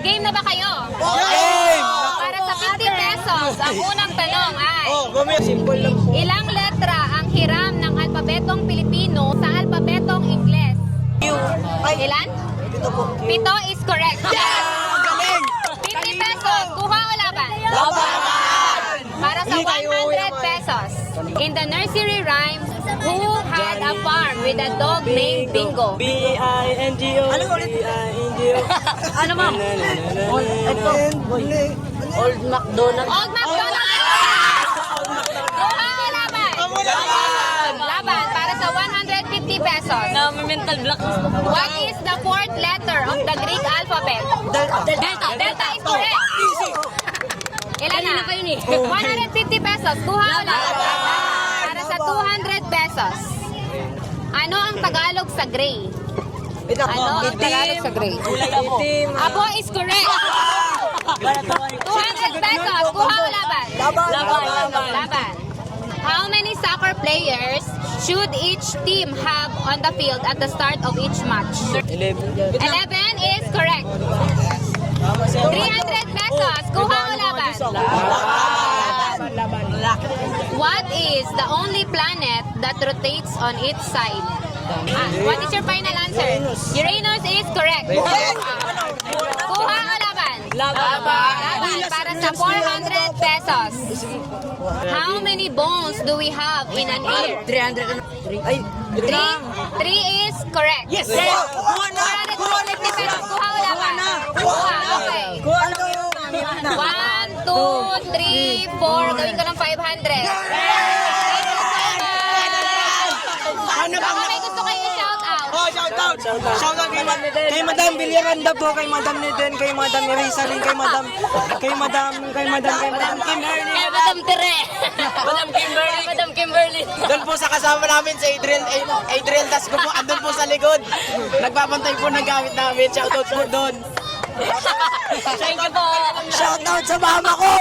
game na ba kayo? Game! Para sa 50 pesos, ang unang tanong ay, Simple lang po. ilang letra ang hiram ng alpabetong Pilipino sa alpabetong Ingles? Ilan? Pito is correct. Galing! 50 pesos, kuha o laban? Laban! Para sa 100 pesos. In the nursery rhyme, who had a farm with a dog named Bingo? B-I-N-G-O. Ano ulit? B-I-N-G-O. Ano ma'am? Old McDonald. Old MacDonald! Kuha o laban? Laban para sa 150 pesos. Mental block. What is the fourth letter of the Greek alphabet? Delta. Delta is correct. Ilan na? 150 pesos. Kuha o laban? Para sa 200 pesos. Ano ang Tagalog sa gray? Ano ang Tagalog sa gray? Abo is correct. 200 pesos. Kuha o laban? Laban. How many soccer players should each team have on the field at the start of each match? 11 is correct. 300 pesos. Kuha o laban? What is the only planet that rotates on its side? What is your final answer? Uranus is correct. Kuha o laban? Laban. Para sa 400 pesos. How many bones do we have in an ear? 300. Ay, 3 is correct. Yes! 450 pesos. Kuha o laban? Kuha, okay. 1, 2, 3, 4. Gawin ko ng 500. Baka may gusto kayo i-shout out. Oh, shout out! Shout out kay Madam Villaranda po, kay Madam Neden, kay Madam Erisalin, kay Madam Kimberly. Madam Tere. Madam Kimberly. Doon po sa kasama namin si Adriel Tasco po, andun po sa likod. Nagbabantay po ng gamit namin. Shout out po doon. Thank you po. Shout out sa mama ko!